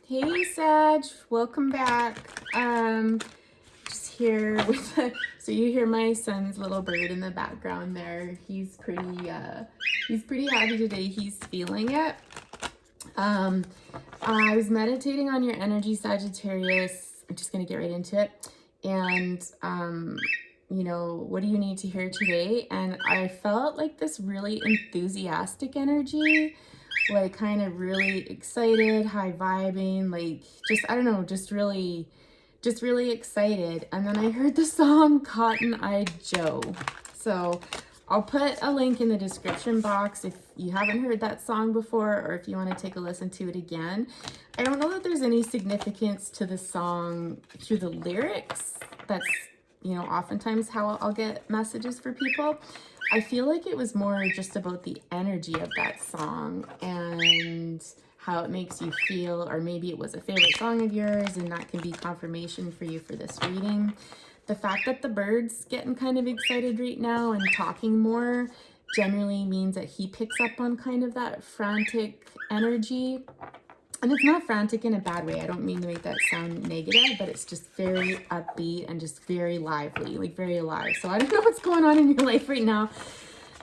Hey Sag, welcome back. Just here with so you hear my son's little bird in the background there. He's pretty happy today. He's feeling it. Um, I was meditating on your energy, Sagittarius. I'm just gonna get right into it. And what do you need to hear today? And I felt like this really enthusiastic energy, like kind of really excited, high vibing, like just I don't know, just really excited. And then I heard the song Cotton Eye Joe. So I'll put a link in the description box if you haven't heard that song before or if you want to take a listen to it again. I don't know that there's any significance to the song through the lyrics. That's, oftentimes how I'll get messages for people. I feel like it was more just about the energy of that song and how it makes you feel, or maybe it was a favorite song of yours and that can be confirmation for you for this reading. The fact that the bird's getting kind of excited right now and talking more generally means that he picks up on kind of that frantic energy. And it's not frantic in a bad way. I don't mean to make that sound negative, but it's just very upbeat and just very lively, like very alive. So I don't know what's going on in your life right now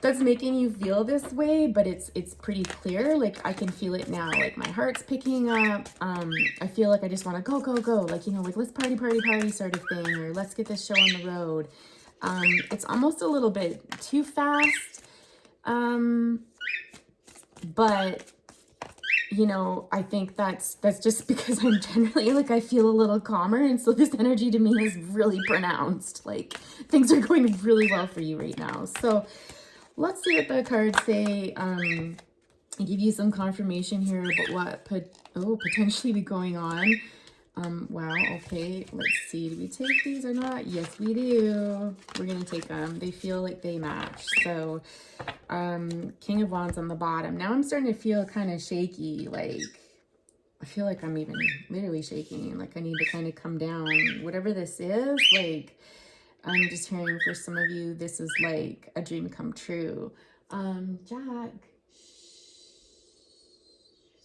that's making you feel this way, but it's pretty clear. Like I can feel it now. Like my heart's picking up. I feel like I just want to go, go, go. Like, like let's party, party, party sort of thing, or let's get this show on the road. It's almost a little bit too fast. But I think that's just because I'm generally like I feel a little calmer, and so this energy to me is really pronounced. Like things are going really well for you right now. So let's see what the cards say. Give you some confirmation here about what could potentially be going on. Wow, okay, let's see. Do we take these or not? Yes, we do. We're gonna take them. They feel like they match. So, King of Wands on the bottom. Now I'm starting to feel kind of shaky. Like, I feel like I'm even literally shaking. Like I need to kind of come down. Whatever this is, like, I'm just hearing for some of you, this is like a dream come true. Jack.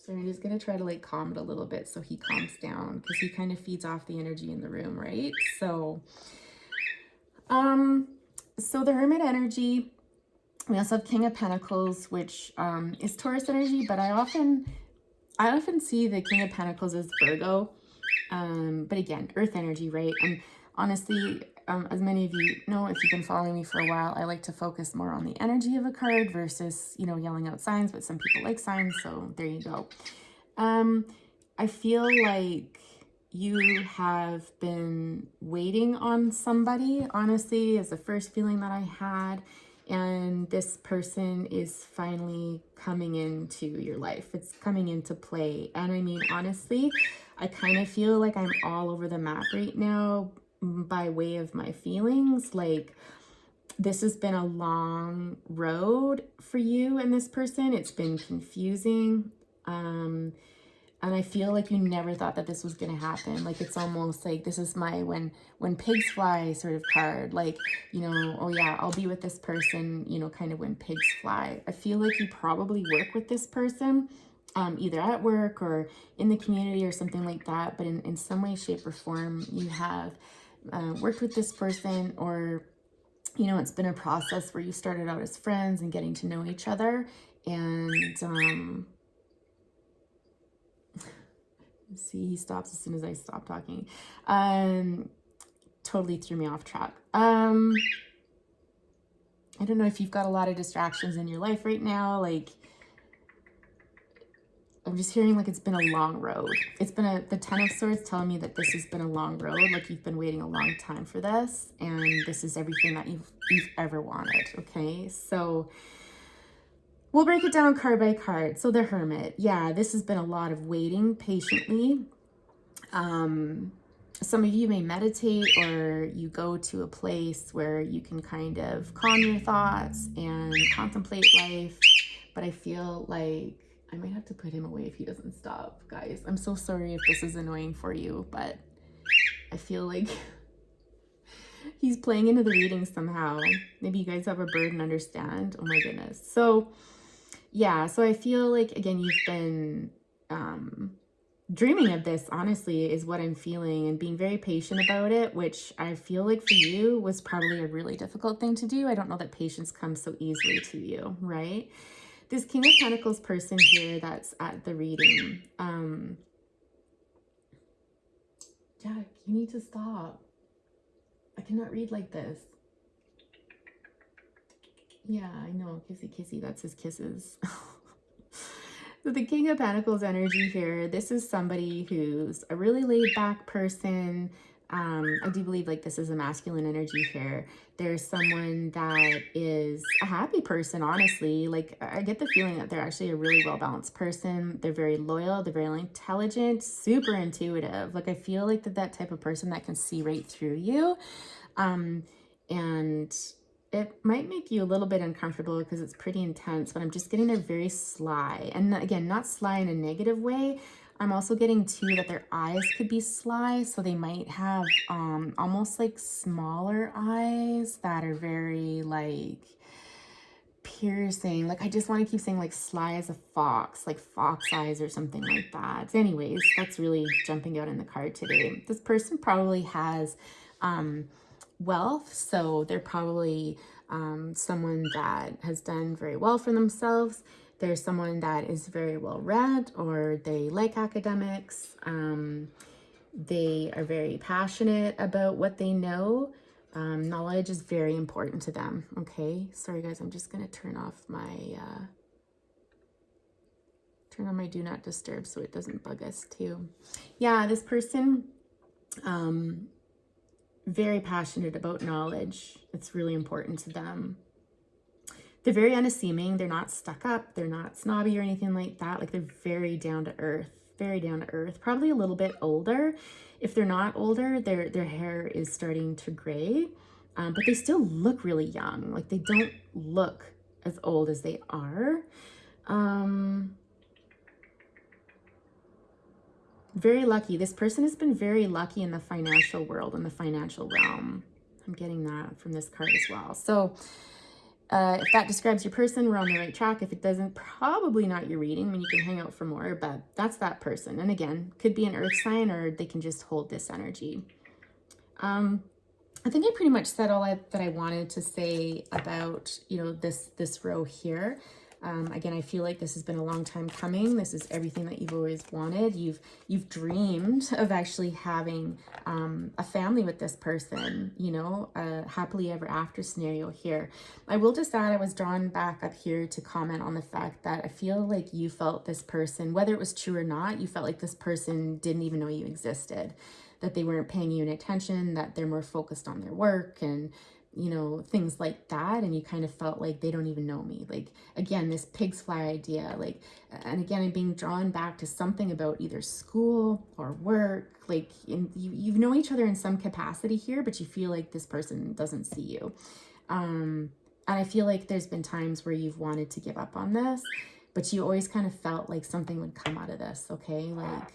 So I'm just going to try to like calm it a little bit so he calms down because he kind of feeds off the energy in the room, right? So, so the Hermit energy, we also have King of Pentacles, which is Taurus energy, but I often see the King of Pentacles as Virgo. But again, Earth energy, right? And honestly, as many of you know, if you've been following me for a while, I like to focus more on the energy of a card versus, yelling out signs, but some people like signs, so there you go. I feel like you have been waiting on somebody, honestly, is the first feeling that I had. And this person is finally coming into your life. It's coming into play. And I mean, honestly, I kind of feel like I'm all over the map right now by way of my feelings. Like this has been a long road for you and this person. It's been confusing. And I feel like you never thought that this was going to happen. Like, it's almost like this is my when pigs fly sort of card. Like, oh yeah, I'll be with this person, kind of when pigs fly. I feel like you probably work with this person, either at work or in the community or something like that. But in some way, shape, or form, you have worked with this person, or, it's been a process where you started out as friends and getting to know each other. And, see, he stops as soon as I stop talking. Totally threw me off track. I don't know if you've got a lot of distractions in your life right now. Like, I'm just hearing like it's been a long road. It's been the Ten of Swords telling me that this has been a long road. Like you've been waiting a long time for this, and this is everything that you've ever wanted. Okay, so we'll break it down card by card. So the Hermit, yeah, this has been a lot of waiting patiently. Some of you may meditate, or you go to a place where you can kind of calm your thoughts and contemplate life. But I feel like I might have to put him away if he doesn't stop, guys. I'm so sorry if this is annoying for you, but I feel like he's playing into the reading somehow. Maybe you guys have a bird and understand. Oh my goodness. So yeah, so I feel like, again, you've been dreaming of this, honestly, is what I'm feeling, and being very patient about it, which I feel like for you was probably a really difficult thing to do. I don't know that patience comes so easily to you, right? This King of Pentacles person here that's at the reading, Jack, you need to stop. I cannot read like this. Yeah, I know, kissy kissy, that's his kisses. So the King of Pentacles energy here, this is somebody who's a really laid back person. I do believe like this is a masculine energy here. There's someone that is a happy person, honestly. Like I get the feeling that they're actually a really well-balanced person. They're very loyal, they're very intelligent, super intuitive. Like I feel like that type of person that can see right through you. And it might make you a little bit uncomfortable because it's pretty intense, but I'm just getting they're very sly. And again, not sly in a negative way. I'm also getting too that their eyes could be sly. So they might have almost like smaller eyes that are very like piercing. Like I just want to keep saying like sly as a fox, like fox eyes or something like that. Anyways, that's really jumping out in the card today. This person probably has wealth, so they're probably someone that has done very well for themselves. There's someone that is very well read, or they like academics. They are very passionate about what they know. Knowledge is very important to them. Okay, sorry guys, I'm just gonna turn off my turn on my do not disturb so it doesn't bug us too. Yeah, this person very passionate about knowledge. It's really important to them. They're very unassuming. They're not stuck up. They're not snobby or anything like that. Like they're very down to earth, very down to earth. Probably a little bit older. If they're not older, their hair is starting to gray, but they still look really young. Like they don't look as old as they are. Very lucky. This person has been very lucky in the financial world, in the financial realm. I'm getting that from this card as well. So if that describes your person, we're on the right track. If it doesn't, probably not your reading. I mean, you can hang out for more, but that's that person. And again, could be an earth sign, or they can just hold this energy. I think I pretty much said all that I wanted to say about, you know, this row here. Again, I feel like this has been a long time coming. This is everything that you've always wanted. You've dreamed of actually having a family with this person, you know, a happily ever after scenario here. I will just add, I was drawn back up here to comment on the fact that I feel like you felt this person, whether it was true or not, you felt like this person didn't even know you existed, that they weren't paying you any attention, that they're more focused on their work and, you know, things like that. And you kind of felt like they don't even know me. Like, again, this pig's fly idea, like, and again, I'm being drawn back to something about either school or work. Like, you know each other in some capacity here, but you feel like this person doesn't see you. And I feel like there's been times where you've wanted to give up on this, but you always kind of felt like something would come out of this, okay? Like,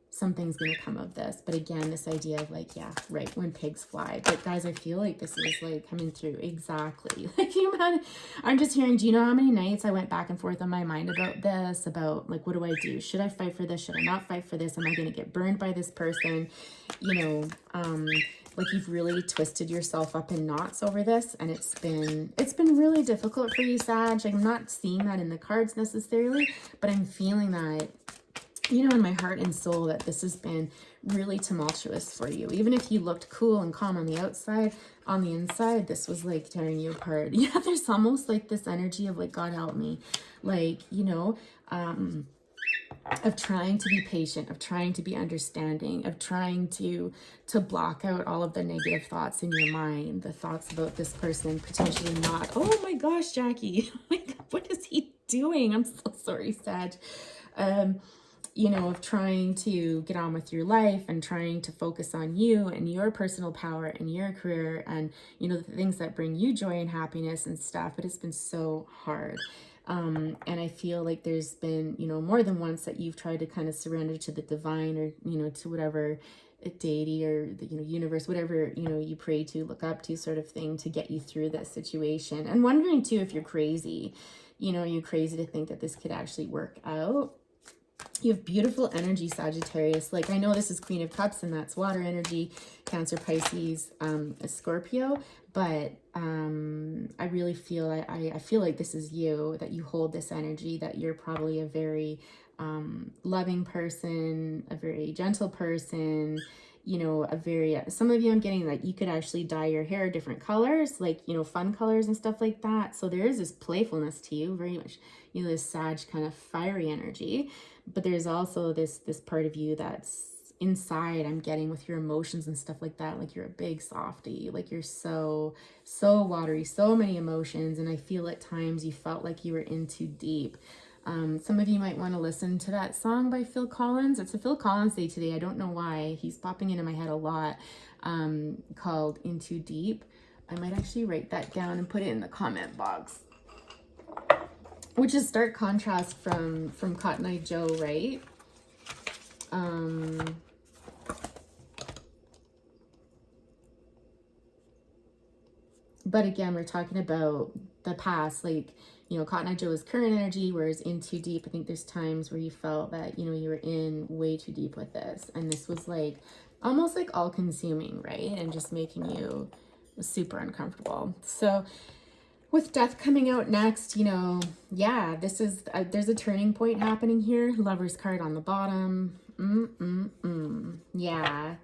something's gonna come of this. But again, this idea of like, yeah, right, when pigs fly. But guys, I feel like this is like coming through exactly. Like, you know, I'm just hearing, do you know how many nights I went back and forth on my mind about this, about like, what do I do? Should I fight for this? Should I not fight for this? Am I gonna get burned by this person? You know, like you've really twisted yourself up in knots over this, and it's been really difficult for you, Sag. Like, I'm not seeing that in the cards necessarily, but I'm feeling that, you know, in my heart and soul, that this has been really tumultuous for you. Even if you looked cool and calm on the outside, on the inside, this was like tearing you apart. Yeah, there's almost like this energy of like, God help me. Like, you know, of trying to be patient, of trying to be understanding, of trying to block out all of the negative thoughts in your mind, the thoughts about this person potentially not, oh my gosh, Jackie, like, what is he doing? I'm so sorry, Sag. You know, of trying to get on with your life and trying to focus on you and your personal power and your career and, you know, the things that bring you joy and happiness and stuff. But it's been so hard. And I feel like there's been, you know, more than once that you've tried to kind of surrender to the divine, or, you know, to whatever deity or the, you know, universe, whatever, you know, you pray to, look up to, sort of thing, to get you through this situation. And wondering too if you're crazy. You know, are you crazy to think that this could actually work out? You have beautiful energy, Sagittarius. Like, I know this is Queen of Cups and that's water energy, Cancer, Pisces, Scorpio, but I really feel, I feel like this is you, that you hold this energy, that you're probably a very loving person, a very gentle person, you know, a very, some of you I'm getting like you could actually dye your hair different colors, like, you know, fun colors and stuff like that. So there is this playfulness to you, very much, you know, this Sag kind of fiery energy. But there's also this part of you that's inside, I'm getting, with your emotions and stuff like that, like you're a big softie, like you're so watery, so many emotions, and I feel at times you felt like you were in too deep. Some of you might want to listen to that song by Phil Collins. It's a Phil Collins day today. I don't know why. He's popping into my head a lot, called In Too Deep. I might actually write that down and put it in the comment box. Which is stark contrast from Cotton Eye Joe, right? But again, we're talking about the past, like, you know, Cotton Eye Joe is current energy, whereas In Too Deep, I think there's times where you felt that, you know, you were in way too deep with this. And this was like, almost like all consuming, right? And just making you super uncomfortable. So with Death coming out next, you know, yeah, this is, there's a turning point happening here. Lover's card on the bottom. Yeah.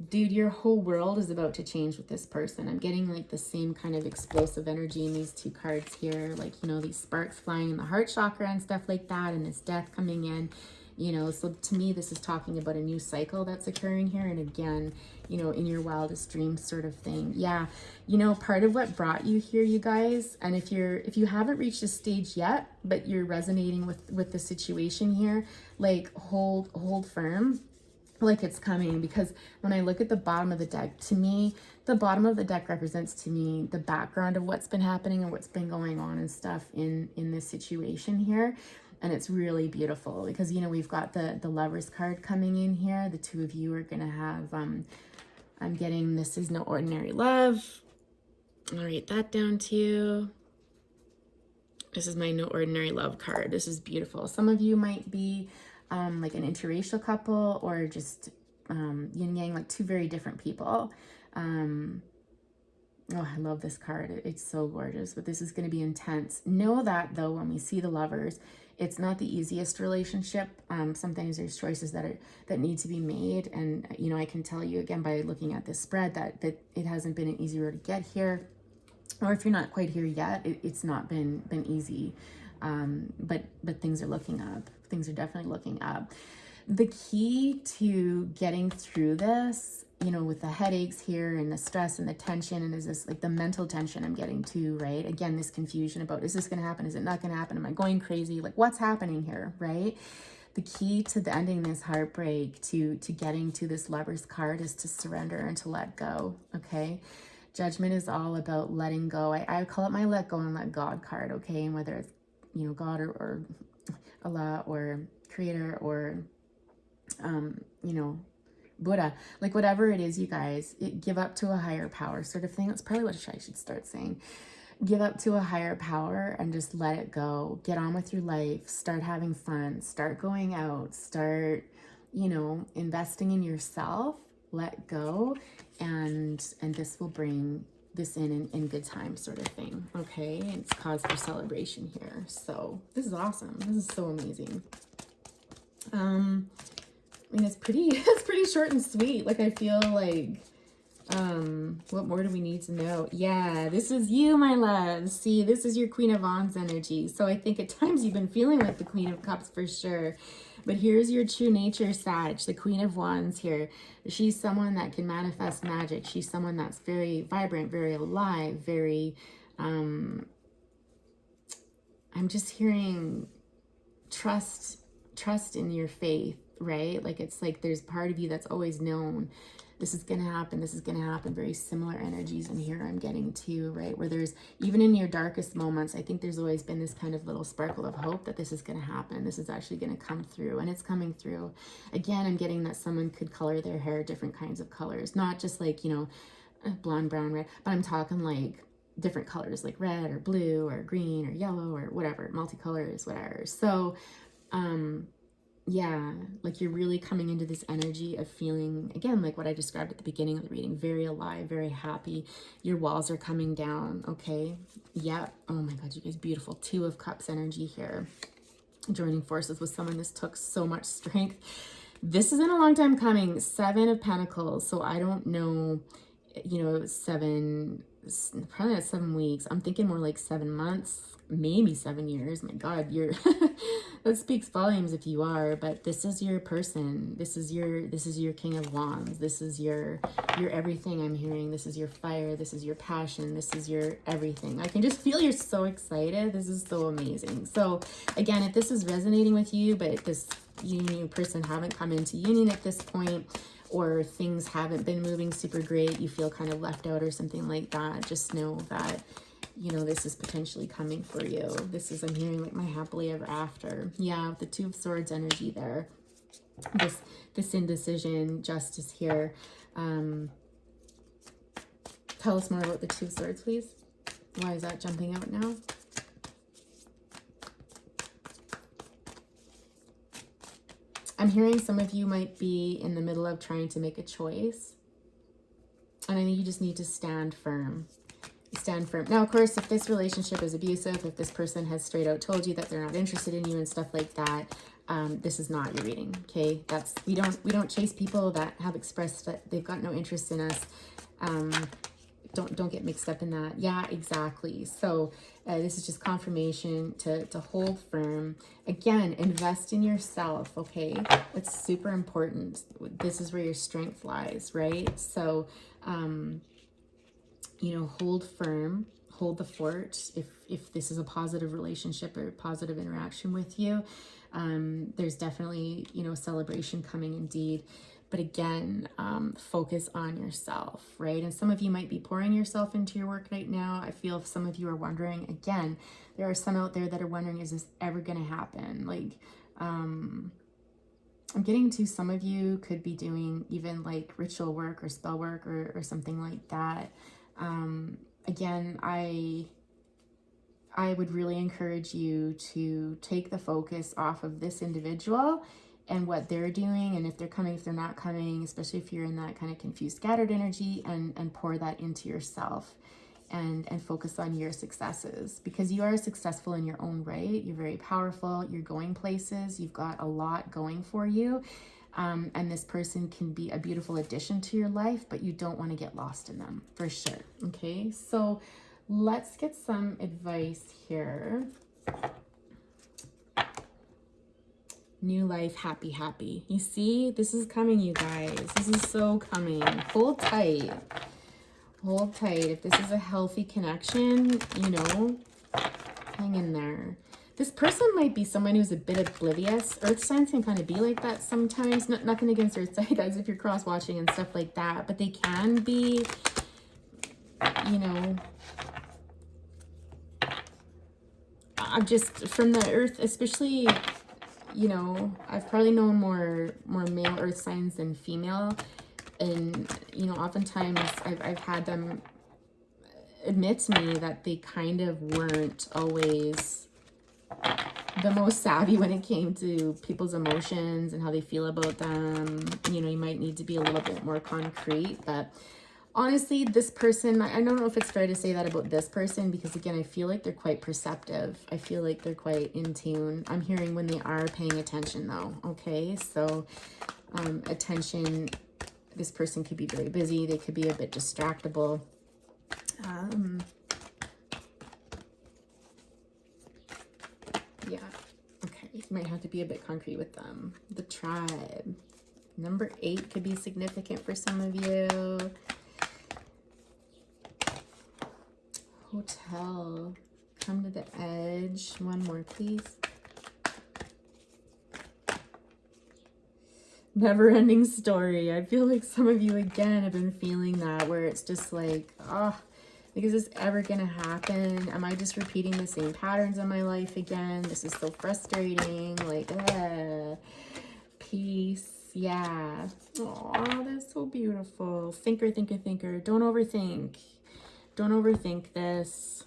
Dude, your whole world is about to change with this person. I'm getting like the same kind of explosive energy in these two cards here. Like, you know, these sparks flying in the heart chakra and stuff like that. And this death coming in, you know, so to me, this is talking about a new cycle that's occurring here. And again, you know, in your wildest dreams sort of thing. Yeah. You know, part of what brought you here, you guys, and if you haven't reached this stage yet, but you're resonating with the situation here, like hold firm, like it's coming. Because when I look at the bottom of the deck, to me, the bottom of the deck represents to me the background of what's been happening and what's been going on and stuff in this situation here. And it's really beautiful because, you know, we've got the Lovers card coming in here. The two of you are going to have, I'm getting, this is no ordinary love. I'll write that down to you. This is my no ordinary love card. This is beautiful. Some of you might be like an interracial couple, or just yin yang, like two very different people. Oh, I love this card. It's so gorgeous, but this is going to be intense. Know that though, when we see the Lovers, it's not the easiest relationship. Sometimes there's choices that need to be made. And, you know, I can tell you again by looking at this spread that it hasn't been an easy road to get here. Or if you're not quite here yet, it's not been easy. But things are looking up. Things are definitely looking up. The key to getting through this, you know, with the headaches here and the stress and the tension, and is this like the mental tension I'm getting to, right? Again, this confusion about, is this going to happen? Is it not going to happen? Am I going crazy? Like, what's happening here, right? The key to ending this heartbreak, to getting to this Lover's card, is to surrender and to let go, okay? Judgment is all about letting go. I call it my let go and let God card, okay? And whether it's, you know, God or Allah or Creator or, you know, Buddha, like whatever it is, you guys, give up to a higher power sort of thing. That's probably what I should start saying. Give up to a higher power and just let it go. Get on with your life. Start having fun. Start going out. Start, you know, investing in yourself. Let go. And this will bring this in good time sort of thing. Okay. It's cause for celebration here. So this is awesome. This is so amazing. I mean, it's pretty short and sweet. Like, I feel like, what more do we need to know? Yeah, this is you, my love. See, this is your Queen of Wands energy. So I think at times you've been feeling like the Queen of Cups for sure. But here's your true nature, Sag, the Queen of Wands here. She's someone that can manifest magic. She's someone that's very vibrant, very alive, very, I'm just hearing trust in your faith, right? Like, it's like there's part of you that's always known this is going to happen. This is going to happen. Very similar energies in here I'm getting too, right? Where there's, even in your darkest moments, I think there's always been this kind of little sparkle of hope that this is going to happen. This is actually going to come through, and it's coming through. Again, I'm getting that someone could color their hair different kinds of colors, not just like, you know, blonde, brown, red, but I'm talking like different colors, like red or blue or green or yellow or whatever, multicolors, whatever. So, yeah, like you're really coming into this energy of feeling, again, like what I described at the beginning of the reading, very alive, very happy. Your walls are coming down, okay? Yeah. Oh my God, you guys, beautiful. Two of Cups energy here. Joining forces with someone. This took so much strength. This isn't a long time coming. Seven of Pentacles. So I don't know, you know, probably not 7 weeks. I'm thinking more like 7 months, maybe 7 years. My God, you're that speaks volumes if you are, but this is your person. This is your King of Wands. This is your everything. I'm hearing this is your fire. This is your passion. This is your everything. I can just feel you're so excited. This is so amazing. So again, if this is resonating with you, but this you person haven't come into union at this point, or things haven't been moving super great, you feel kind of left out or something like that, just know that, you know, this is potentially coming for you. This is, I'm hearing like my happily ever after. Yeah, with the Two of Swords energy there. This indecision, justice here. Tell us more about the Two of Swords, please. Why is that jumping out now? I'm hearing some of you might be in the middle of trying to make a choice. And I think you just need to stand firm. Stand firm. Now, of course, if this relationship is abusive, if this person has straight out told you that they're not interested in you and stuff like that, this is not your reading, okay? That's, we don't chase people that have expressed that they've got no interest in us. Don't get mixed up in that. Yeah, exactly. So this is just confirmation to hold firm. Again, invest in yourself, okay? It's super important. This is where your strength lies, right? So, you know, hold firm, hold the fort. If this is a positive relationship or positive interaction with you, there's definitely, you know, celebration coming indeed. But again, focus on yourself, right? And some of you might be pouring yourself into your work right now. I feel if some of you are wondering, again, there are some out there that are wondering, is this ever going to happen? Like, I'm getting to some of you could be doing even like ritual work or spell work or something like that. Again, I would really encourage you to take the focus off of this individual and what they're doing, and if they're coming, if they're not coming, especially if you're in that kind of confused, scattered energy, and pour that into yourself and focus on your successes, because you are successful in your own right. You're very powerful. You're going places. You've got a lot going for you. And this person can be a beautiful addition to your life, but you don't want to get lost in them for sure. Okay, so let's get some advice here. New life, happy, happy. You see, this is coming, you guys. This is so coming. Hold tight. Hold tight. If this is a healthy connection, you know, hang in there. This person might be someone who's a bit oblivious. Earth signs can kind of be like that sometimes. Nothing against Earth sign guys if you're cross-watching and stuff like that. But they can be, you know, just from the Earth, especially, you know, I've probably known more male Earth signs than female. And, you know, oftentimes I've had them admit to me that they kind of weren't always the most savvy when it came to people's emotions and how they feel about them. You know, you might need to be a little bit more concrete, but honestly, this person, I don't know if it's fair to say that about this person, because again, I feel like they're quite perceptive. I feel like they're quite in tune. I'm hearing when they are paying attention though. Okay, so attention, this person could be very busy. They could be a bit distractible. Yeah, okay, you might have to be a bit concrete with them. The Tribe. Number 8 could be significant for some of you. Hotel. Come to the edge. One more, please. Never-ending story. I feel like some of you, again, have been feeling that, where it's just like, oh, like, is this ever gonna happen? Am I just repeating the same patterns in my life again? This is so frustrating. Like, peace. Yeah. Oh, that's so beautiful. Thinker, thinker, thinker. Don't overthink. Don't overthink this.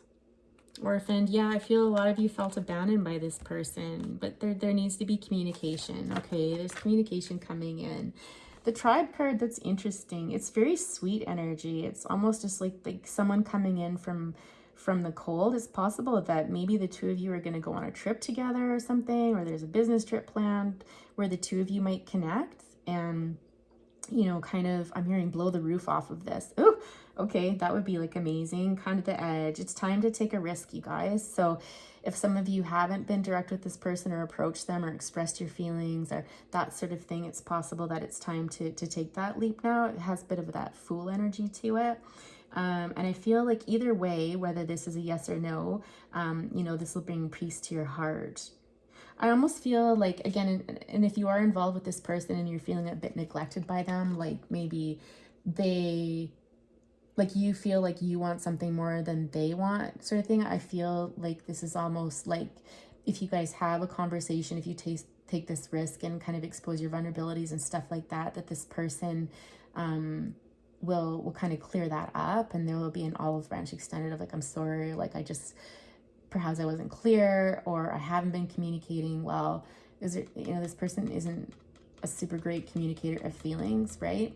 orphaned. Yeah, I feel a lot of you felt abandoned by this person, but there needs to be communication. Okay, there's communication coming in. The tribe card, that's interesting. It's very sweet energy. It's almost just like someone coming in from the cold. It's possible that maybe the two of you are going to go on a trip together or something, or there's a business trip planned where the two of you might connect and, you know, kind of, I'm hearing blow the roof off of this. Oh, okay, that would be like amazing. Kind of the edge. It's time to take a risk, you guys. So if some of you haven't been direct with this person or approached them or expressed your feelings or that sort of thing, it's possible that it's time to take that leap now. It has a bit of that fool energy to it. And I feel like either way, whether this is a yes or no, you know, this will bring peace to your heart. I almost feel like, again, and if you are involved with this person and you're feeling a bit neglected by them, like maybe they, like you feel like you want something more than they want, sort of thing. I feel like this is almost like if you guys have a conversation, if you take this risk and kind of expose your vulnerabilities and stuff like that, that this person will kind of clear that up, and there will be an olive branch extended of like, I'm sorry, like perhaps I wasn't clear, or I haven't been communicating well. Is it, you know, this person isn't a super great communicator of feelings, right?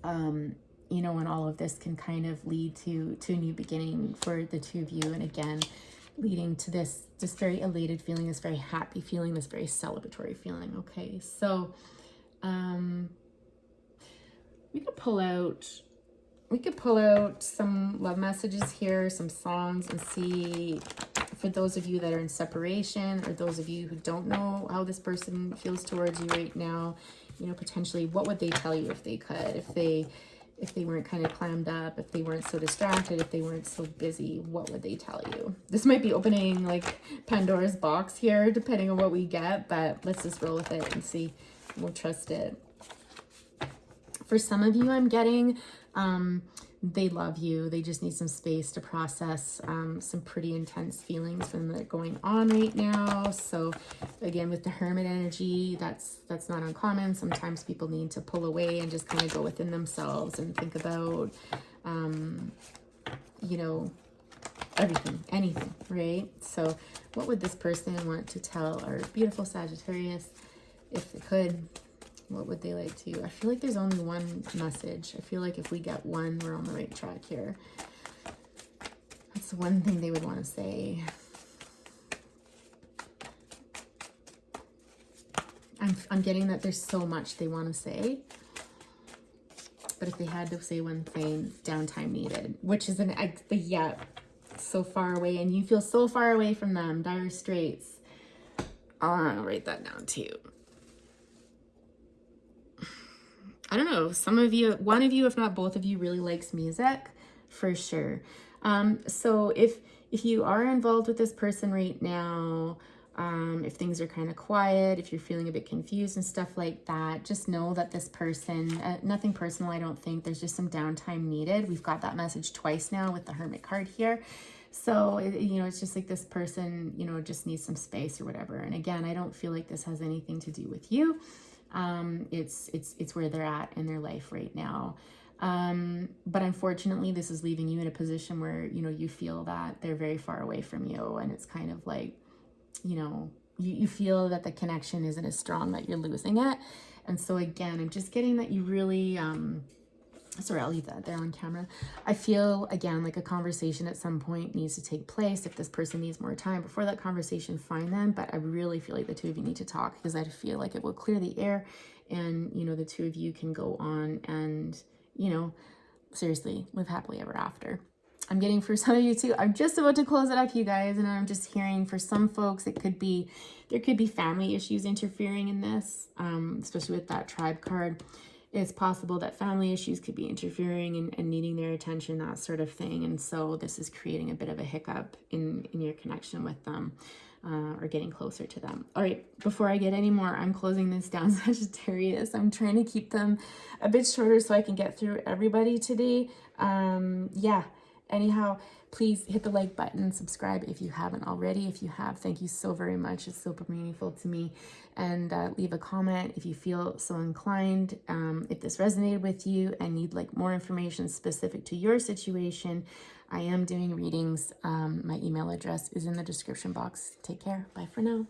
You know, and all of this can kind of lead to a new beginning for the two of you. And again, leading to this very elated feeling, this very happy feeling, this very celebratory feeling. Okay, so we could pull out some love messages here, some songs, and see, for those of you that are in separation or those of you who don't know how this person feels towards you right now, you know, potentially what would they tell you if they could, if they weren't kind of clammed up, if they weren't so distracted, if they weren't so busy, what would they tell you? This might be opening like Pandora's box here, depending on what we get, but let's just roll with it and see. We'll trust it. For some of you, I'm getting, they love you. They just need some space to process some pretty intense feelings from that are going on right now. So again, with the Hermit energy, that's not uncommon. Sometimes people need to pull away and just kind of go within themselves and think about, you know, everything, anything, right? So what would this person want to tell our beautiful Sagittarius if they could? What would they like to? I feel like there's only one message. I feel like if we get one, we're on the right track here. That's the one thing they would want to say. I'm getting that there's so much they want to say. But if they had to say one thing, downtime needed, which is yeah, so far away, and you feel so far away from them, dire straits. I'll write that down too. I don't know, some of you, one of you, if not both of you, really likes music, for sure. So if you are involved with this person right now, if things are kind of quiet, if you're feeling a bit confused and stuff like that, just know that this person, nothing personal, I don't think, there's just some downtime needed. We've got that message twice now with the Hermit card here. So, you know, it's just like this person, you know, just needs some space or whatever. And again, I don't feel like this has anything to do with you. It's where they're at in their life right now. But unfortunately, this is leaving you in a position where, you know, you feel that they're very far away from you, and it's kind of like, you know, you feel that the connection isn't as strong, that you're losing it. And so again, I'm just getting that you really, sorry, I'll leave that there on camera. I feel, again, like a conversation at some point needs to take place. If this person needs more time before that conversation, fine then. But I really feel like the two of you need to talk, because I feel like it will clear the air, and, you know, the two of you can go on and, you know, seriously, live happily ever after. I'm getting for some of you too. I'm just about to close it up, you guys, and I'm just hearing for some folks, there could be family issues interfering in this, especially with that tribe card. It's possible that family issues could be interfering and needing their attention, that sort of thing. And so this is creating a bit of a hiccup in your connection with them, or getting closer to them. All right, before I get any more, I'm closing this down, Sagittarius. I'm trying to keep them a bit shorter so I can get through everybody today. Yeah, anyhow, please hit the like button, subscribe if you haven't already. If you have, thank you so very much. It's super meaningful to me. And leave a comment if you feel so inclined. If this resonated with you and need like more information specific to your situation, I am doing readings. My email address is in the description box. Take care. Bye for now.